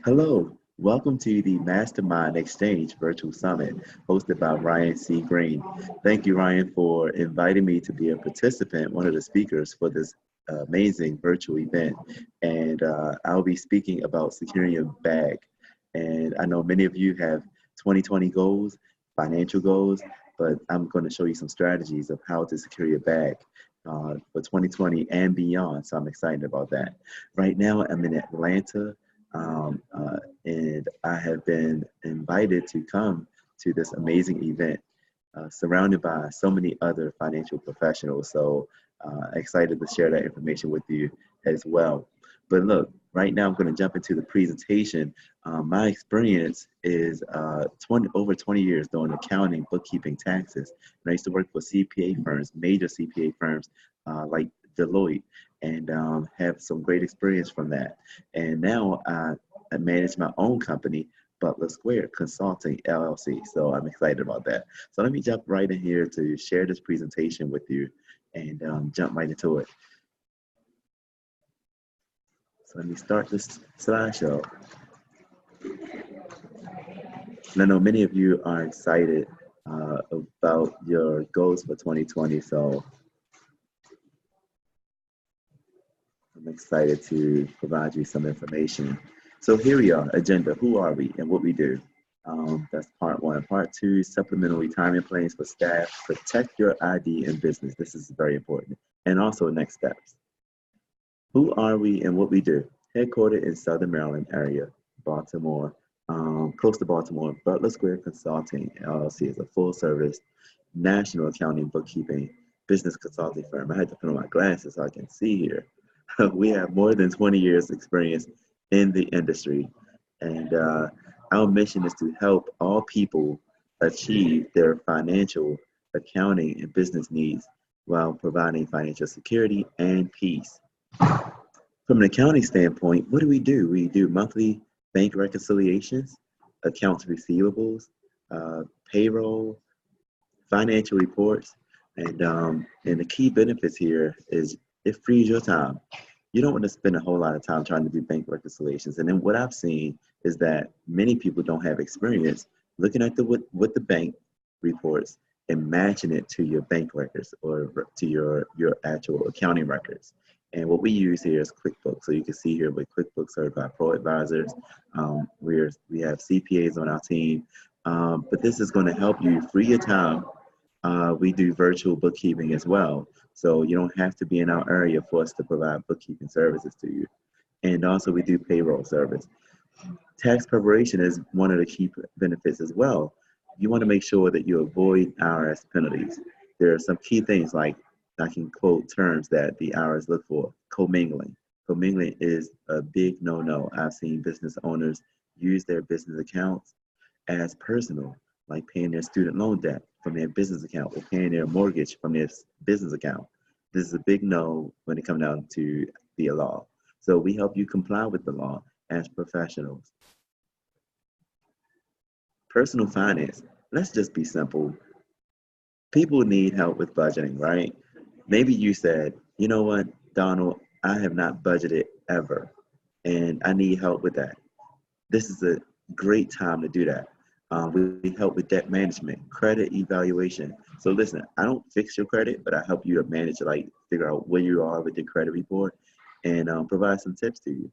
Hello, welcome to the Mastermind Exchange Virtual Summit hosted by Ryan C. Green. Thank you, Ryan, for inviting me to be a participant, one of the speakers for this amazing virtual event. And I'll be speaking about securing your bag. And I know many of you have 2020 goals, financial goals, but I'm going to show you some strategies of how to secure your bag for 2020 and beyond. So I'm excited about that. Right now, I'm in Atlanta, and I have been invited to come to this amazing event, surrounded by so many other financial professionals. So excited to share that information with you as well. But look, right now I'm going to jump into the presentation. My experience is over 20 years doing accounting, bookkeeping, taxes. And I used to work for CPA firms, major CPA firms like Deloitte, and have some great experience from that. And now I manage my own company, Butler Square Consulting LLC. So I'm excited about that. So let me jump right in here to share this presentation with you and jump right into it. So let me start this slideshow. And I know many of you are excited about your goals for 2020. So I'm excited to provide you some information. So here we are, agenda, who are we and what we do. That's part one. Part two, supplemental retirement plans for staff, protect your ID in business. This is very important. And also next steps. Who are we and what we do? Headquartered in Southern Maryland area, Baltimore, close to Baltimore, Butler Square Consulting LLC is a full service national accounting bookkeeping business consulting firm. I had to put on my glasses so I can see here. We have more than 20 years experience in the industry. And our mission is to help all people achieve their financial, accounting, and business needs while providing financial security and peace. From an accounting standpoint, what do? We do monthly bank reconciliations, accounts receivables, payroll, financial reports, and the key benefits here is it frees your time. You don't want to spend a whole lot of time trying to do bank reconciliations. And then what I've seen is that many people don't have experience looking at what the bank reports and matching it to your bank records or to your actual accounting records. And what we use here is QuickBooks. So you can see here with QuickBooks Certified Pro Advisors, we have CPAs on our team, but this is going to help you free your time. We do virtual bookkeeping as well. So you don't have to be in our area for us to provide bookkeeping services to you. And also we do payroll service. Tax preparation is one of the key benefits as well. You want to make sure that you avoid IRS penalties. There are some key things like I can quote terms that the IRS look for. Commingling. Commingling is a big no-no. I've seen business owners use their business accounts as personal, like paying their student loan debt from their business account or paying their mortgage from their business account. This is a big no when it comes down to the law. So we help you comply with the law as professionals. Personal finance. Let's just be simple. People need help with budgeting, right? Maybe you said, you know what, Donald, I have not budgeted ever, and I need help with that. This is a great time to do that. We help with debt management, credit evaluation. So listen, I don't fix your credit, but I help you to manage, like figure out where you are with your credit report and provide some tips to you.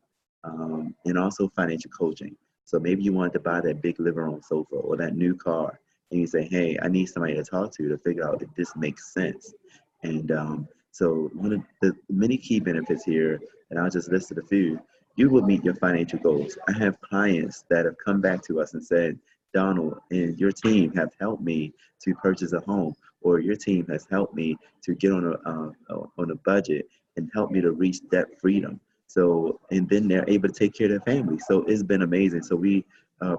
And also financial coaching. So maybe you wanted to buy that big living room sofa or that new car, and you say, hey, I need somebody to talk to figure out if this makes sense. And so one of the many key benefits here, and I'll just list a few, you will meet your financial goals. I have clients that have come back to us and said, Donald and your team have helped me to purchase a home, or your team has helped me to get on a budget and help me to reach debt freedom. So, and then they're able to take care of their family. So it's been amazing. So we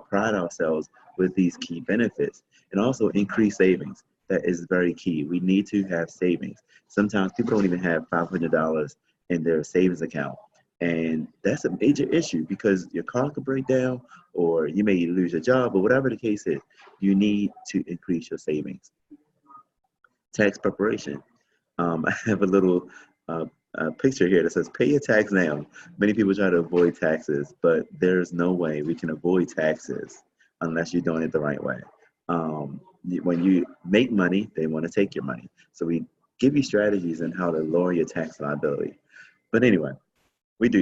pride ourselves with these key benefits and also increase savings. That is very key. We need to have savings. Sometimes people don't even have $500 in their savings account. And that's a major issue because your car could break down or you may lose your job or whatever the case is. You need to increase your savings. Tax preparation. I have a little picture here that says pay your tax now. Many people try to avoid taxes, but there's no way we can avoid taxes unless you're doing it the right way. When you make money, they want to take your money. So we give you strategies on how to lower your tax liability. But anyway, we do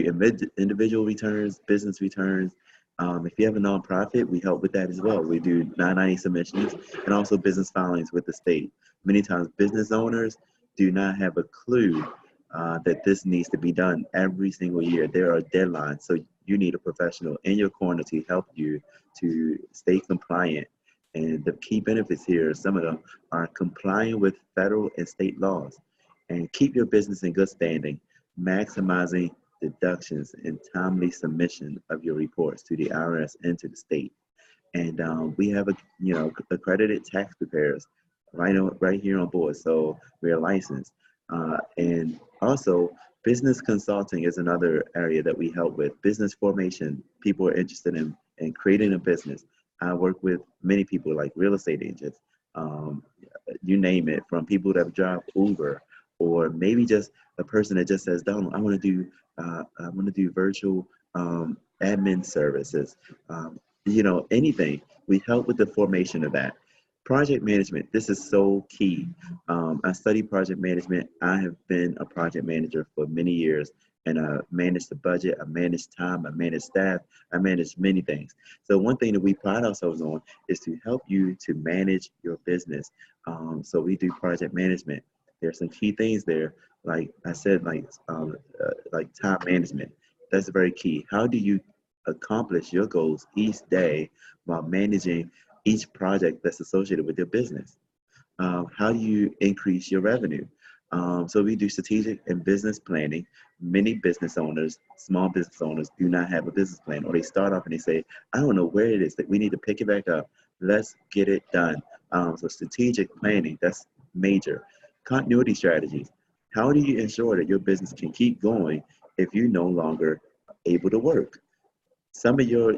individual returns, business returns. If you have a nonprofit, we help with that as well. We do 990 submissions and also business filings with the state. Many times, business owners do not have a clue that this needs to be done every single year. There are deadlines, so you need a professional in your corner to help you to stay compliant. And the key benefits here, some of them are complying with federal and state laws and keep your business in good standing, maximizing deductions and timely submission of your reports to the IRS and to the state. And we have accredited tax preparers right here on board, so we're licensed. And also, business consulting is another area that we help with. Business formation, people are interested in creating a business. I work with many people like real estate agents, um, you name it, from people that drive Uber, or maybe just a person that just says, Donald, I want to do virtual admin services. Anything. We help with the formation of that. Project management. This is so key. I study project management. I have been a project manager for many years, and I manage the budget. I manage time. I manage staff. I manage many things. So one thing that we pride ourselves on is to help you to manage your business. So we do project management. There's some key things there, like I said, like time management. That's very key. How do you accomplish your goals each day while managing each project that's associated with your business? How do you increase your revenue? So we do strategic and business planning. Many business owners, small business owners, do not have a business plan, or they start off and they say, I don't know where it is that we need to pick it back up. Let's get it done. So strategic planning, that's major. Continuity strategies. How do you ensure that your business can keep going if you're no longer able to work? Some of your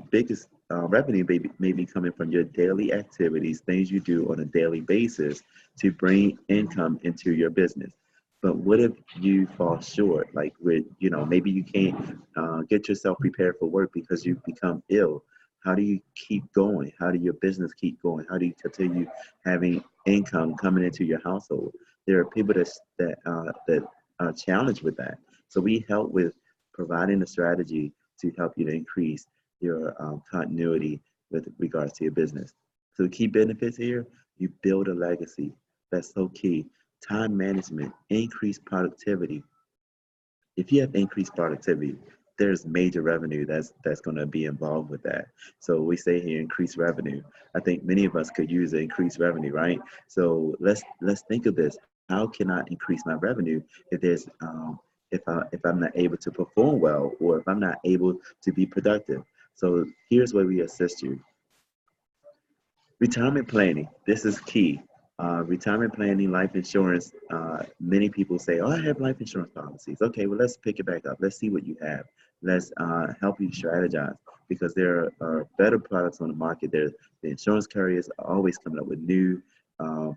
biggest revenue may be coming from your daily activities, things you do on a daily basis to bring income into your business. But what if you fall short, like with maybe you can't get yourself prepared for work because you've become ill? How do you keep going? How do your business keep going? How do you continue having income coming into your household? There are people that are challenged with that. So we help with providing a strategy to help you to increase your continuity with regards to your business. So the key benefits here, you build a legacy. That's so key. Time management, increased productivity. If you have increased productivity, there's major revenue that's going to be involved with that. So we say here increased revenue. I think many of us could use increased revenue, right? So let's think of this. How can I increase my revenue if there's if I'm not able to perform well, or if I'm not able to be productive? So here's where we assist you. Retirement planning. This is key. Retirement planning, life insurance. Many people say, "Oh, I have life insurance policies." Okay, well, let's pick it back up. Let's see what you have. Let's help you strategize, because there are better products on the market. The insurance carriers are always coming up with new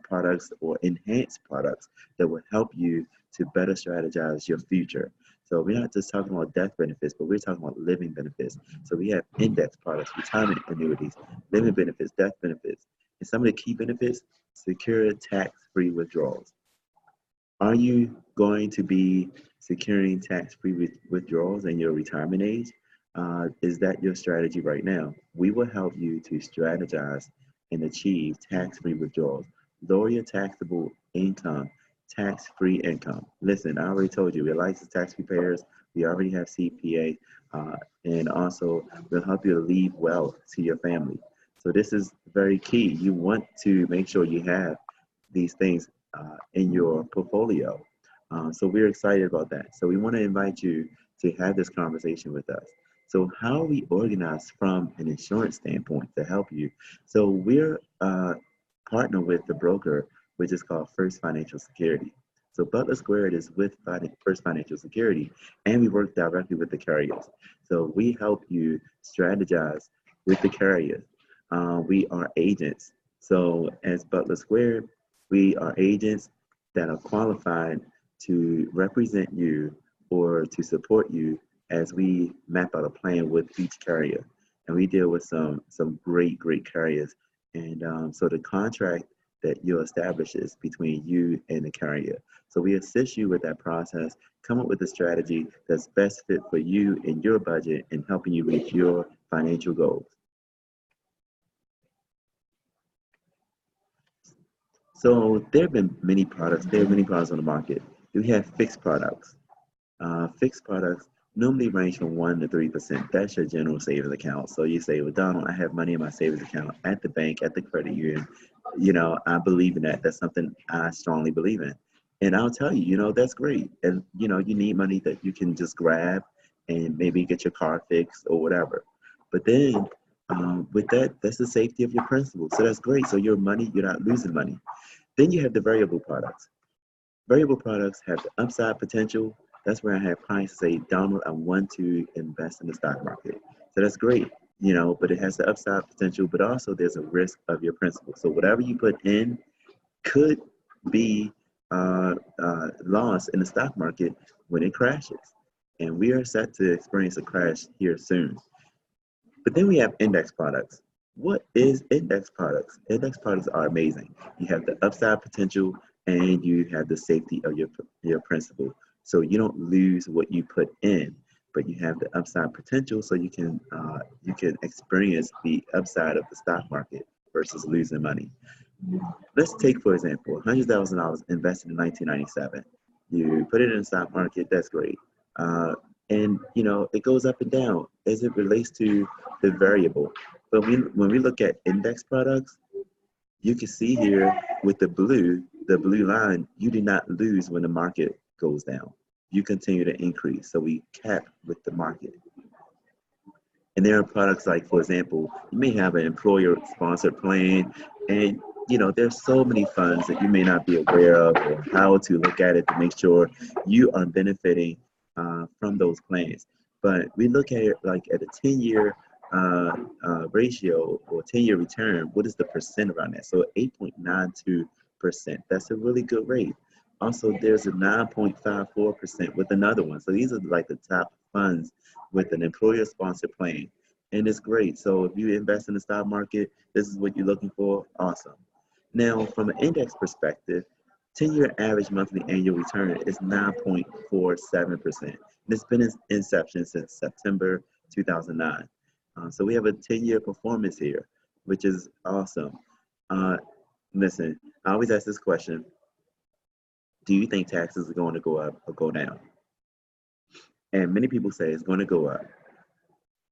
products or enhanced products that will help you to better strategize your future. So we're not just talking about death benefits, but we're talking about living benefits. So we have index products, retirement annuities, living benefits, death benefits. And some of the key benefits: secure tax-free withdrawals. Are you going to be securing tax-free withdrawals in your retirement age? Is that your strategy right now? We will help you to strategize and achieve tax-free withdrawals. Lower your taxable income, tax-free income. Listen, I already told you, we're licensed tax preparers. We already have CPA, and also we'll help you to leave wealth to your family. So this is very key. You want to make sure you have these things in your portfolio. So we're excited about that. So we want to invite you to have this conversation with us. So how we organize from an insurance standpoint to help you. So we're partner with the broker, which is called First Financial Security. So Butler Squared is with First Financial Security, and we work directly with the carriers. So we help you strategize with the carriers. We are agents. So as Butler Squared, we are agents that are qualified to represent you or to support you as we map out a plan with each carrier. And we deal with some great carriers. And so the contract that you'll establish is between you and the carrier. So we assist you with that process, come up with a strategy that's best fit for you and your budget and helping you reach your financial goals. So there have been many products. There are many products on the market. We have fixed products. Fixed products normally range from 1 to 3%. That's your general savings account. So you say, well, Donald, I have money in my savings account at the bank, at the credit union. I believe in that. That's something I strongly believe in. And I'll tell you, that's great. And, you need money that you can just grab and maybe get your car fixed or whatever. But then with that, that's the safety of your principal. So that's great. So your money, you're not losing money. Then you have the variable products. Variable products have the upside potential. That's where I have clients say, Donald, I want to invest in the stock market. So that's great, but it has the upside potential, but also there's a risk of your principal. So whatever you put in could be lost in the stock market when it crashes. And we are set to experience a crash here soon. But then we have index products. What is index products? Index products are amazing. You have the upside potential and you have the safety of your principal. So you don't lose what you put in, but you have the upside potential so you can experience the upside of the stock market versus losing money. Let's take, for example, $100,000 invested in 1997. You put it in the stock market, that's great. And it goes up and down as it relates to the variable. But when we look at index products, you can see here with the blue line, you do not lose when the market goes down. You continue to increase. So we cap with the market. And there are products like, for example, you may have an employer-sponsored plan, and there's so many funds that you may not be aware of or how to look at it to make sure you are benefiting from those plans. But we look at it like at a 10-year ratio or 10-year return. What is the percent around that? So 8.92%. That's a really good rate. Also, there's a 9.54% with another one. So these are like the top funds with an employer-sponsored plan. And it's great. So if you invest in the stock market, this is what you're looking for. Awesome. Now, from an index perspective, 10-year average monthly annual return is 9.47%. And it's been in inception since September 2009. So we have a 10-year performance here, which is awesome. Listen, I always ask this question. Do you think taxes are going to go up or go down? And many people say it's going to go up.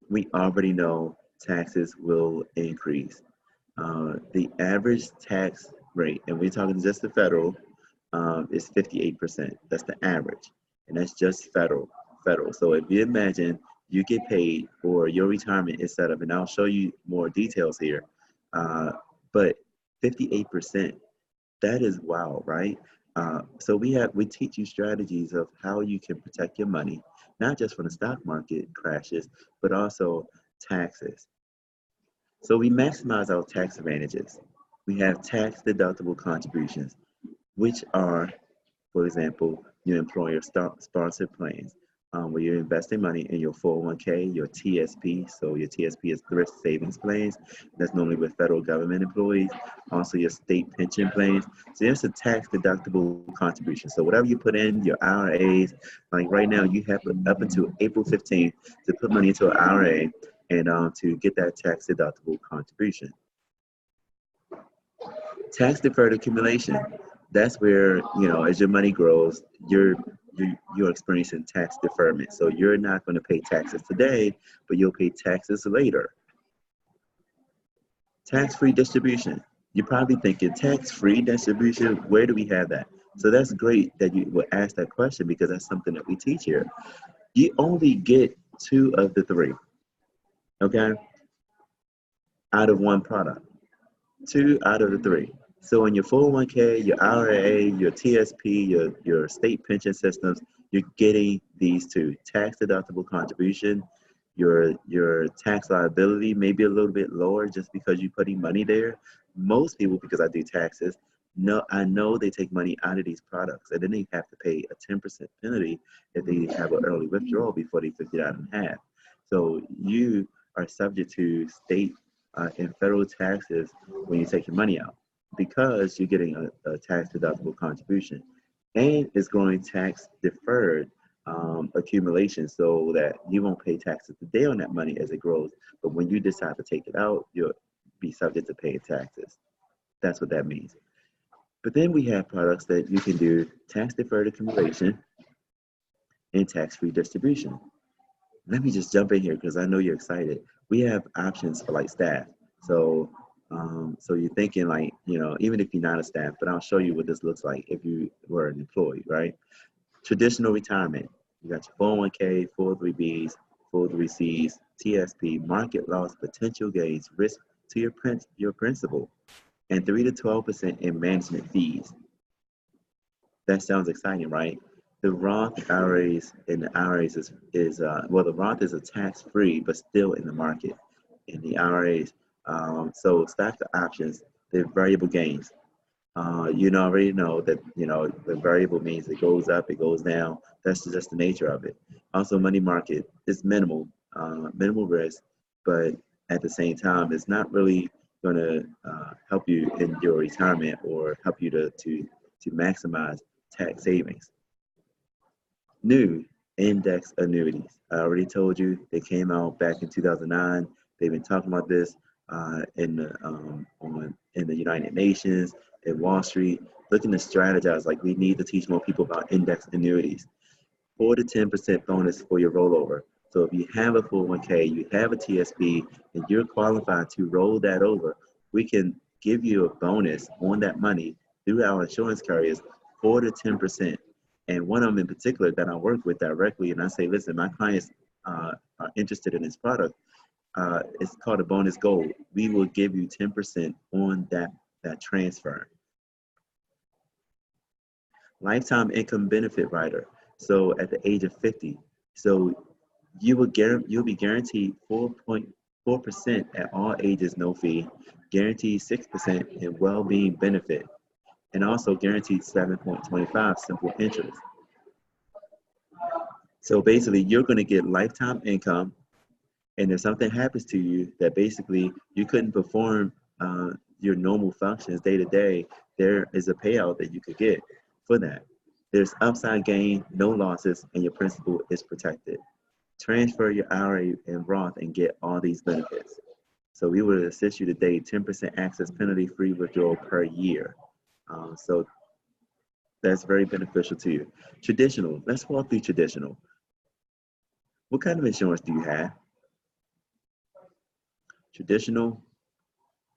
We already know taxes will increase. The average tax rate, and we're talking just the federal, is 58%. That's the average, and that's just federal. So if you imagine you get paid or your retirement is set up, and I'll show you more details here, but 58%, that is wow, right? So we teach you strategies of how you can protect your money, not just from the stock market crashes, but also taxes. So we maximize our tax advantages. We have tax deductible contributions, which are, for example, your employer sponsored plans, where you're investing money in your 401k, your TSP. So your TSP is thrift savings plans. That's normally with federal government employees. Also your state pension plans. So there's a tax deductible contribution. So whatever you put in your IRAs, like right now you have up until April 15th to put money into an IRA and to get that tax deductible contribution. Tax deferred accumulation. That's where, as your money grows, you're experiencing tax deferment. So you're not going to pay taxes today, but you'll pay taxes later. Tax-free distribution. You're probably thinking, tax-free distribution, where do we have that? So that's great that you would ask that question, because that's something that we teach here. You only get 2 of the 3, okay, out of one product. 2 out of the 3. So in your 401k, your IRA, your TSP, your state pension systems, you're getting these 2. Tax deductible contribution, your tax liability may be a little bit lower just because you're putting money there. Most people, because I do taxes, No, I know they take money out of these products, and then they have to pay a 10% penalty if they have an early withdrawal before they took it out in half. So you are subject to state and federal taxes when you take your money out because you're getting a tax deductible contribution, and it's growing tax deferred accumulation so that you won't pay taxes today on that money as it grows. But when you decide to take it out, you'll be subject to paying taxes. That's what that means. But then we have products that you can do tax deferred accumulation and tax free distribution. Let me just jump in here because I know you're excited. We have options for like staff. So, so you're thinking like, even if you're not a staff, but I'll show you what this looks like if you were an employee, right? Traditional retirement. You got your 401k, 403bs, 403cs, TSP, market loss, potential gains, risk to your principal, and 3 to 12% in management fees. That sounds exciting, right? The Roth IRAs and the IRAs well, the Roth is a tax-free, but still in the market. In the IRAs, so stack the options, they're variable gains. You already know that, the variable means it goes up, it goes down. That's just the nature of it. Also, money market is minimal risk, but at the same time, it's not really going to help you in your retirement or help you to maximize tax savings. New index annuities. I already told you they came out back in 2009. They've been talking about this in the United Nations, at Wall Street, looking to strategize like we need to teach more people about index annuities. 4 to 10% bonus for your rollover. So if you have a 401k, you have a TSP, and you're qualified to roll that over, we can give you a bonus on that money through our insurance carriers, 4 to 10%. And one of them in particular that I work with directly, and I say, listen, my clients are interested in this product. It's called a bonus gold. We will give you 10% on that transfer. Lifetime income benefit rider. So at the age of 50, so you'll be guaranteed 4.4% at all ages, no fee, guaranteed 6% in well-being benefit, and also guaranteed 7.25 simple interest. So basically, you're going to get lifetime income, and if something happens to you that basically you couldn't perform your normal functions day to day, there is a payout that you could get for that. There's upside gain, no losses, and your principal is protected. Transfer your IRA and Roth and get all these benefits. So we would assist you today, 10% access penalty-free withdrawal per year. So that's very beneficial to you. Traditional, let's walk through traditional. What kind of insurance do you have? Traditional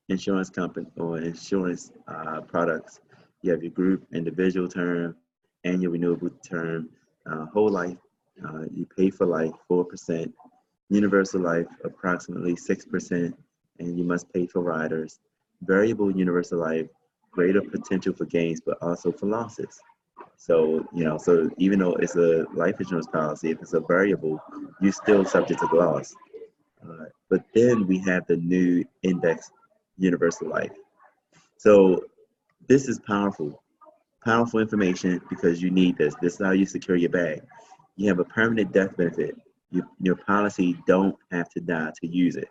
insurance company or insurance products. You have your group, individual term, annual renewable term, whole life. You pay for life 4%, universal life approximately 6%, and you must pay for riders. Variable universal life, greater potential for gains, but also for losses. So, so even though it's a life insurance policy, if it's a variable, you're still subject to loss. But then we have the new index universal life. So this is powerful information because you need this. This is how you secure your bag. You have a permanent death benefit. Your policy don't have to die to use it,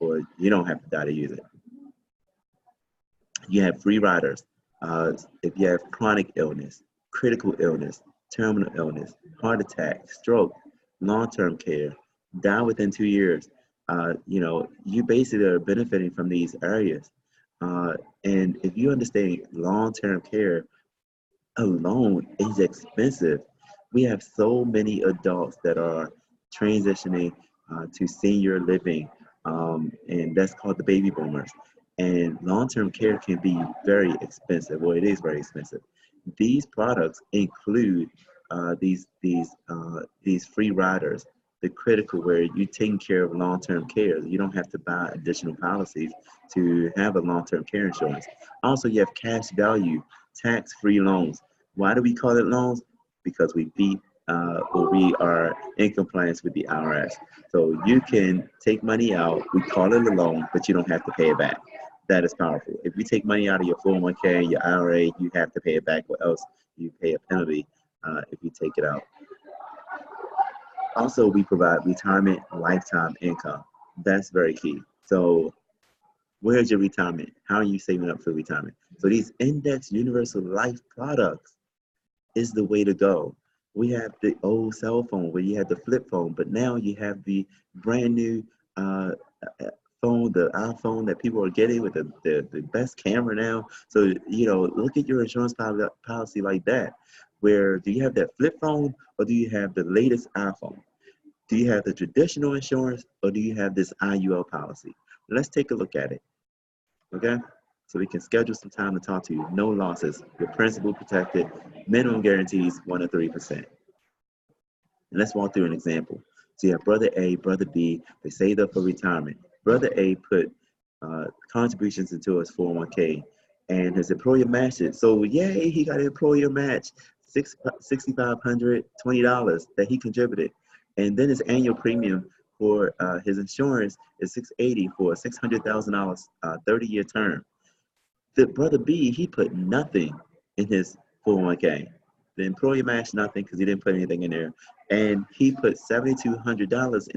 or you don't have to die to use it. You have free riders. If you have chronic illness, critical illness, terminal illness, heart attack, stroke, long-term care, die within 2 years, you basically are benefiting from these areas. And if you understand long-term care alone is expensive, we have so many adults that are transitioning to senior living, and that's called the baby boomers. And long-term care can be very expensive. Well, it is very expensive. These products include these free riders, the critical, where you're taking care of long-term care. You don't have to buy additional policies to have a long-term care insurance. Also, you have cash value, tax-free loans. Why do we call it loans? Because we are in compliance with the IRS. So you can take money out, we call it a loan, but you don't have to pay it back. That is powerful. If you take money out of your 401k, your IRA, you have to pay it back, or else you pay a penalty if you take it out. Also, we provide retirement lifetime income. That's very key. So where's your retirement? How are you saving up for retirement? So these index universal life products is the way to go. We have the old cell phone where you had the flip phone, but now you have the brand new uh, phone, the iPhone that people are getting with the best camera now. So, look at your insurance policy like that. Where do you have that flip phone, or do you have the latest iPhone? Do you have the traditional insurance, or do you have this IUL policy? Let's take a look at it, okay? So we can schedule some time to talk to you. No losses, your principal protected, minimum guarantees 1 to 3%. And let's walk through an example. So you have brother A, brother B, they saved up for retirement. Brother A put contributions into his 401k, and his employer matched it. So yay, he got an employer match, $6,520 that he contributed. And then his annual premium for his insurance is $680 for a $600,000 30-year term. The brother B, he put nothing in his 401k. The employer matched nothing because he didn't put anything in there, and he put $7,200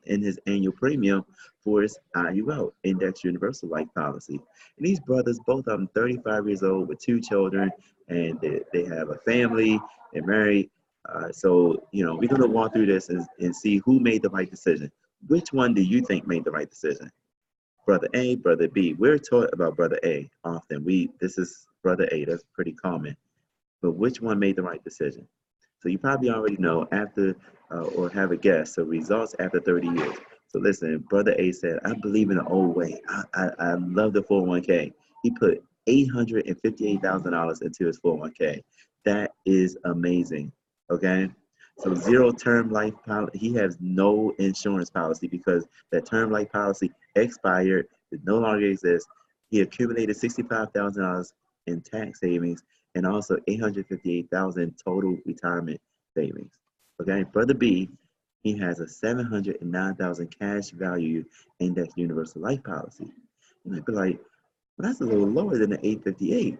in his annual premium for his IUL, Index Universal Life Policy. And these brothers, both of them 35 years old with 2 children, and they have a family, they're married. So, we're going to walk through this and see who made the right decision. Which one do you think made the right decision? Brother A, brother B. We're taught about brother A often. This is brother A. That's pretty common. But which one made the right decision? So you probably already know after or have a guess. So results after 30 years. So listen, brother A said, I believe in the old way. I love the 401k. He put $858,000 into his 401k. That is amazing. Okay. So zero term life policy. He has no insurance policy because that term life policy expired. It no longer exists. He accumulated $65,000 in tax savings and also $858,000 total retirement savings. Okay, brother B, he has a $709,000 cash value index universal life policy. You might be like, well, that's a little lower than the 858.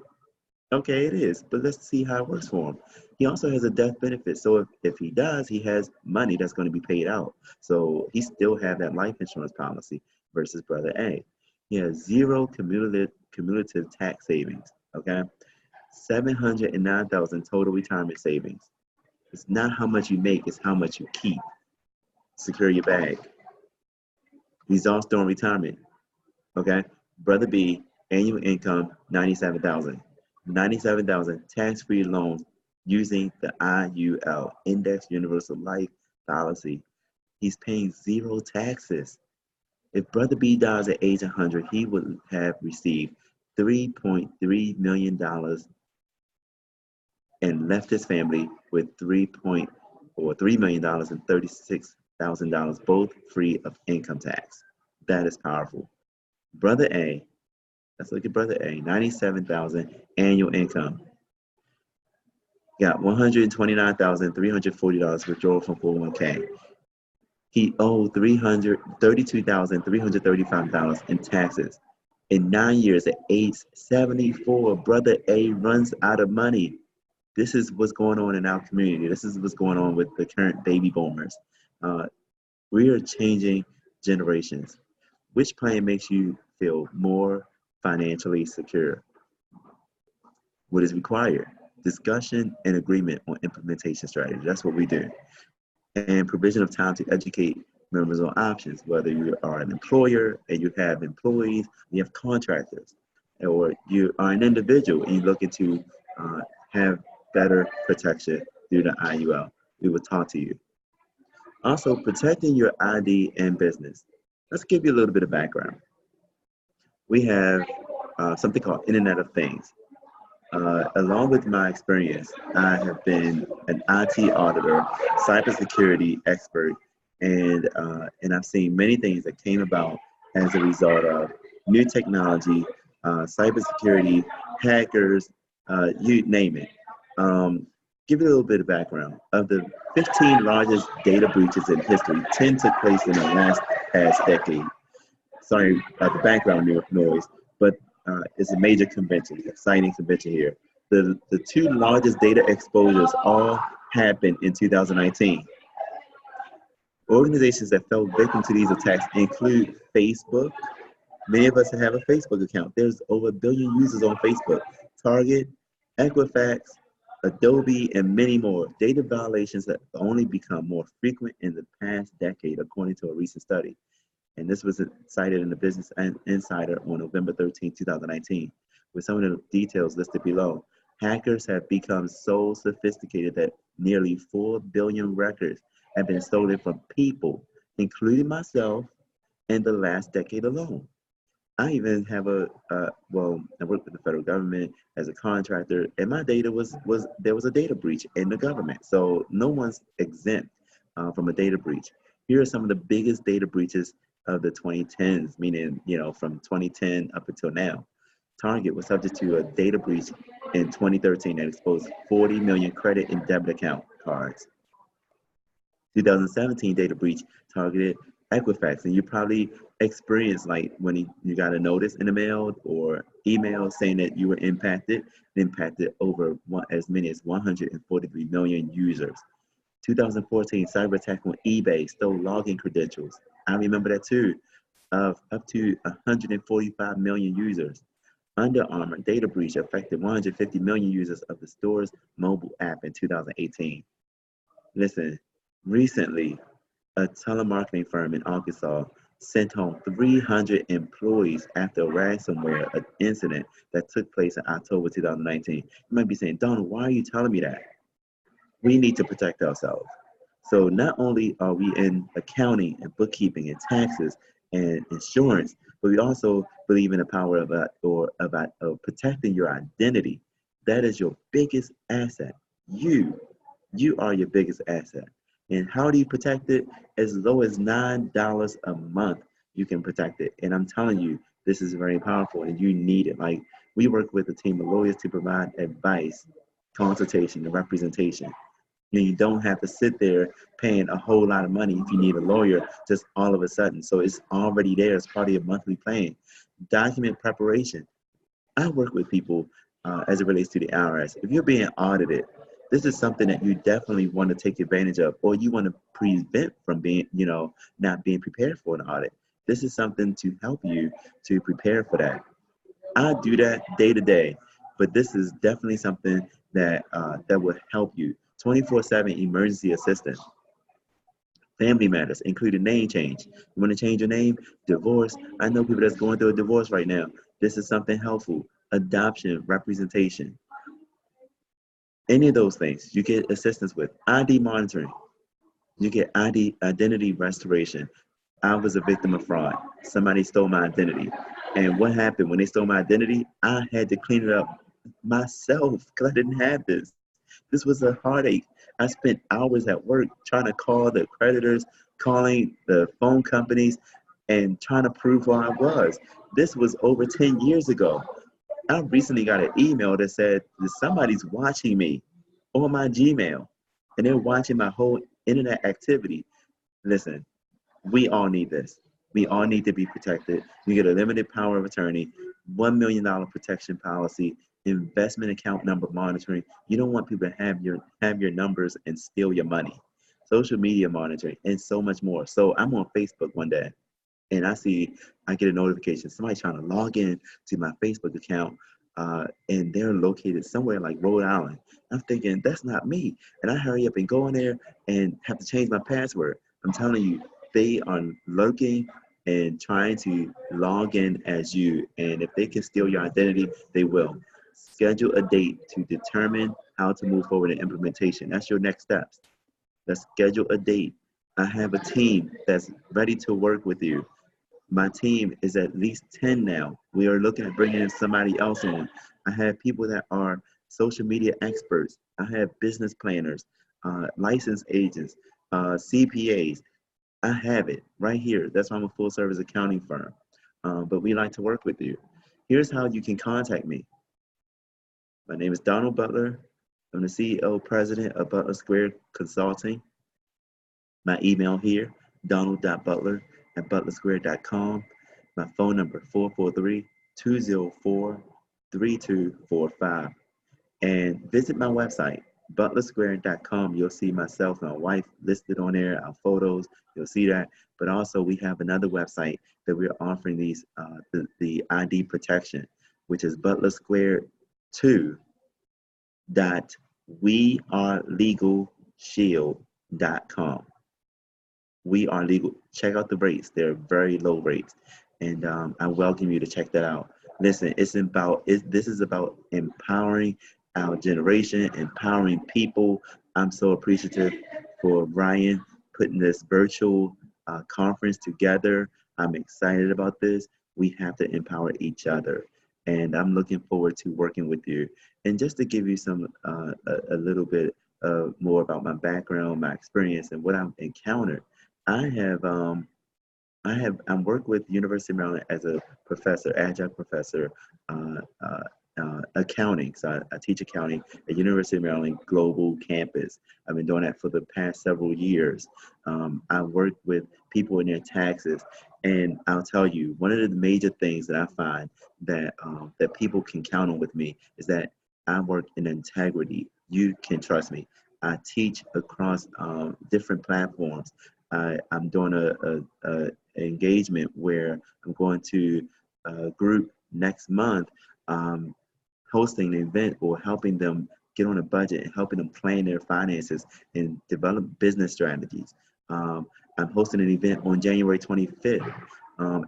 Okay, it is, but let's see how it works for him. He also has a death benefit, so if he does, he has money that's going to be paid out. So he still have that life insurance policy versus brother A. He has zero cumulative tax savings. Okay, 709,000 total retirement savings. It's not how much you make; it's how much you keep. Secure your bag. Results during retirement. Okay, brother B, annual income 97,000. 97,000 tax-free loans using the IUL, Index Universal Life Policy. He's paying zero taxes. If brother B dies at age 100, he would have received $3.3 million and left his family with $3 million and $36,000, both free of income tax. That is powerful. Brother A, let's look at brother A, 97,000 annual income. Got $129,340 withdrawal from 401k. He owed $32,335 in taxes. In 9 years, at age 74, brother A runs out of money. This is what's going on in our community. This is what's going on with the current baby boomers. We are changing generations. Which plan makes you feel more financially secure? What is required? Discussion and agreement on implementation strategy. That's what we do. And provision of time to educate members on options, whether you are an employer and you have employees, you have contractors, or you are an individual and you're looking to have better protection through the IUL. We will talk to you. Also, protecting your ID and business. Let's give you a little bit of background. We have something called Internet of Things. Along with my experience, I have been an IT auditor, cybersecurity expert, and I've seen many things that came about as a result of new technology, cybersecurity, hackers, you name it. Give you a little bit of background. Of the 15 largest data breaches in history, 10 took place in the past decade. Sorry about the background noise, but it's a major convention, exciting convention here. The two largest data exposures all happened in 2019. Organizations that fell victim to these attacks include Facebook. Many of us have a Facebook account. There's over a billion users on Facebook. Target, Equifax, Adobe, and many more. Data violations have only become more frequent in the past decade, according to a recent study. And this was cited in the Business Insider on November 13, 2019, with some of the details listed below. Hackers have become so sophisticated that nearly 4 billion records have been stolen from people, including myself, in the last decade alone. I even have I work with the federal government as a contractor, and my data was there was a data breach in the government. So no one's exempt from a data breach. Here are some of the biggest data breaches of the 2010s, meaning, from 2010 up until now. Target was subject to a data breach in 2013 that exposed 40 million credit and debit account cards. 2017 data breach targeted Equifax, and you probably experienced like when you got a notice in the mail or email saying that you were impacted over as many as 143 million users. 2014 cyber attack on eBay stole login credentials. I remember that too, of up to 145 million users. Under Armour data breach affected 150 million users of the store's mobile app in 2018. Listen, recently, a telemarketing firm in Arkansas sent home 300 employees after a ransomware incident that took place in October 2019. You might be saying, Donald, why are you telling me that? We need to protect ourselves. So not only are we in accounting and bookkeeping and taxes and insurance, but we also believe in the power of protecting your identity. That is your biggest asset. You are your biggest asset. And how do you protect it? As low as $9 a month, you can protect it. And I'm telling you, this is very powerful and you need it. Like, we work with a team of lawyers to provide advice, consultation, and representation. And you don't have to sit there paying a whole lot of money if you need a lawyer just all of a sudden. So it's already there as part of your monthly plan. Document preparation. I work with people as it relates to the IRS. If you're being audited, this is something that you definitely want to take advantage of, or you want to prevent from being, not being prepared for an audit. This is something to help you to prepare for that. I do that day to day, but this is definitely something that that will help you. 24/7 emergency assistance. Family matters, including name change. You want to change your name? Divorce. I know people that's going through a divorce right now. This is something helpful. Adoption, representation. Any of those things you get assistance with. ID monitoring. You get identity restoration. I was a victim of fraud. Somebody stole my identity. And what happened when they stole my identity? I had to clean it up myself because I didn't have this. This was a heartache. I spent hours at work trying to call the creditors, calling the phone companies, and trying to prove who I was. This was over 10 years ago. I recently got an email that said that somebody's watching me on my Gmail, and they're watching my whole internet activity. Listen, we all need this. We all need to be protected. You get a limited power of attorney, $1 million protection policy, investment account number monitoring. You don't want people to have your numbers and steal your money. Social media monitoring, and so much more. So I'm on Facebook one day, and I get a notification. Somebody trying to log in to my Facebook account, and they're located somewhere like Rhode Island. I'm thinking, that's not me. And I hurry up and go in there and have to change my password. I'm telling you, they are lurking and trying to log in as you. And if they can steal your identity, they will. Schedule a date to determine how to move forward in implementation. That's your next steps. Let's schedule a date. I have a team that's ready to work with you. My team is at least 10 now. We are looking at bringing in somebody else on. I have people that are social media experts. I have business planners, licensed agents, CPAs. I have it right here. That's why I'm a full service accounting firm. But we like to work with you. Here's how you can contact me. My name is Donald Butler. I'm the CEO, president of Butler Square Consulting. My email here, donald.butler@butlersquare.com. My phone number, 443-204-3245. And visit my website, butlersquare.com. You'll see myself and my wife listed on there, our photos. You'll see that. But also, we have another website that we're offering the ID protection, which is butlersquare2 dot wearelegalshield.com. We are legal. Check out the rates. They're very low rates. And I welcome you to check that out. Listen, this is about empowering our generation, empowering people. I'm so appreciative for Ryan putting this virtual conference together. I'm excited about this. We have to empower each other. And I'm looking forward to working with you. And just to give you a little bit more about my background, my experience, and what I've encountered. I have I'm work with University of Maryland as a professor, adjunct professor, accounting. So I teach accounting at University of Maryland Global Campus. I've been doing that for the past several years. I work with people in their taxes, and I'll tell you, one of the major things that I find that that people can count on with me is that I work in integrity. You can trust me. I teach across different platforms. I'm doing a engagement where I'm going to a group next month, hosting an event or helping them get on a budget and helping them plan their finances and develop business strategies. I'm hosting an event on January 25th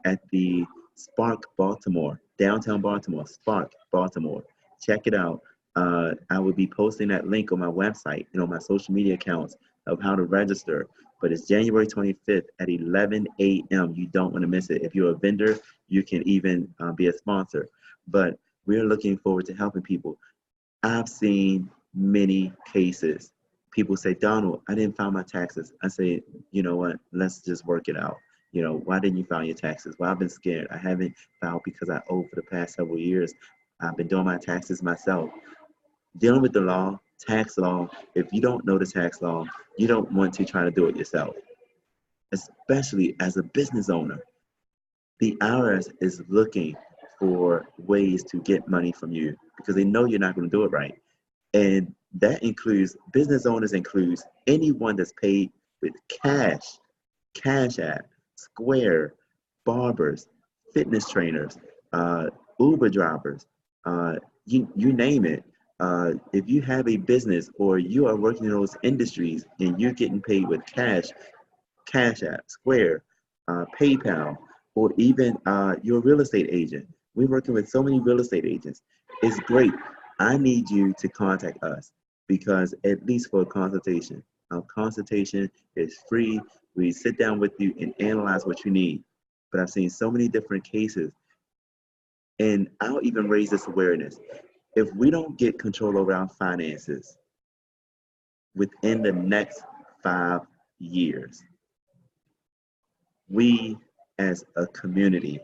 at the Spark Baltimore, downtown Baltimore, Spark Baltimore. Check it out. I will be posting that link on my website and on my social media accounts of how to register. But it's January 25th at 11 a.m. You don't want to miss it. If you're a vendor, you can even be a sponsor. But we're looking forward to helping people. I've seen many cases. People say, Donald, I didn't file my taxes. I say, you know what? Let's just work it out. You know, why didn't you file your taxes? Well, I've been scared. I haven't filed because I owe for the past several years. I've been doing my taxes myself. Dealing with the law, tax law, if you don't know the tax law, you don't want to try to do it yourself, especially as a business owner. The IRS is looking for ways to get money from you because they know you're not going to do it right. And that includes business owners, includes anyone that's paid with cash, Cash App, Square, barbers, fitness trainers, Uber drivers, you name it. If you have a business or you are working in those industries and you're getting paid with cash, Cash App, Square, PayPal, or even your real estate agent. We're working with so many real estate agents. It's great. I need you to contact us because at least for a consultation. Our consultation is free. We sit down with you and analyze what you need. But I've seen so many different cases, and I'll even raise this awareness. If we don't get control over our finances within the next 5 years, we as a community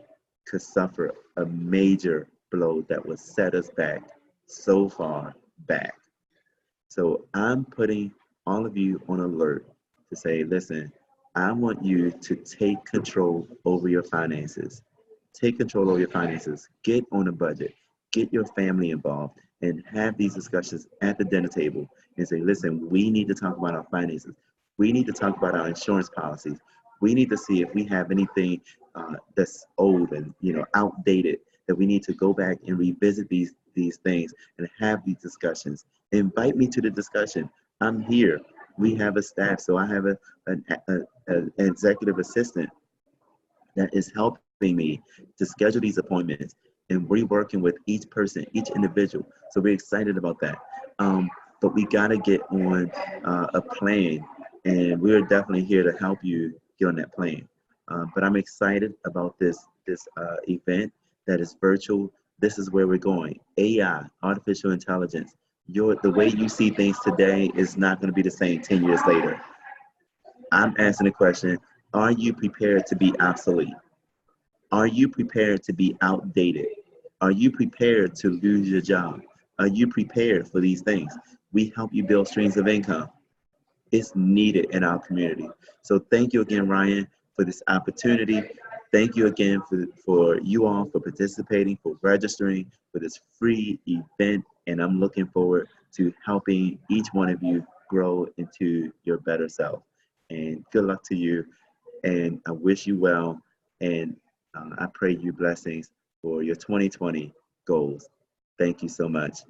could suffer a major blow that will set us back so far back. So I'm putting all of you on alert to say, listen, I want you to take control over your finances. Take control over your finances. Get on a budget. Get your family involved and have these discussions at the dinner table and say, listen, we need to talk about our finances. We need to talk about our insurance policies. We need to see if we have anything that's old and outdated, that we need to go back and revisit these things and have these discussions. Invite me to the discussion. I'm here. We have a staff, so I have an executive assistant that is helping me to schedule these appointments, and we're working with each person, each individual. So we're excited about that. But we got to get on a plan, and we're definitely here to help you get on that plan. But I'm excited about this event that is virtual. This is where we're going. AI, artificial intelligence. The way you see things today is not going to be the same 10 years later. I'm asking the question, are you prepared to be obsolete? Are you prepared to be outdated? Are you prepared to lose your job? Are you prepared for these things? We help you build streams of income. It's needed in our community. So thank you again, Ryan, for this opportunity. Thank you again for you all for participating, for registering for this free event. And I'm looking forward to helping each one of you grow into your better self. And good luck to you. And I wish you well. And I pray you blessings for your 2020 goals. Thank you so much.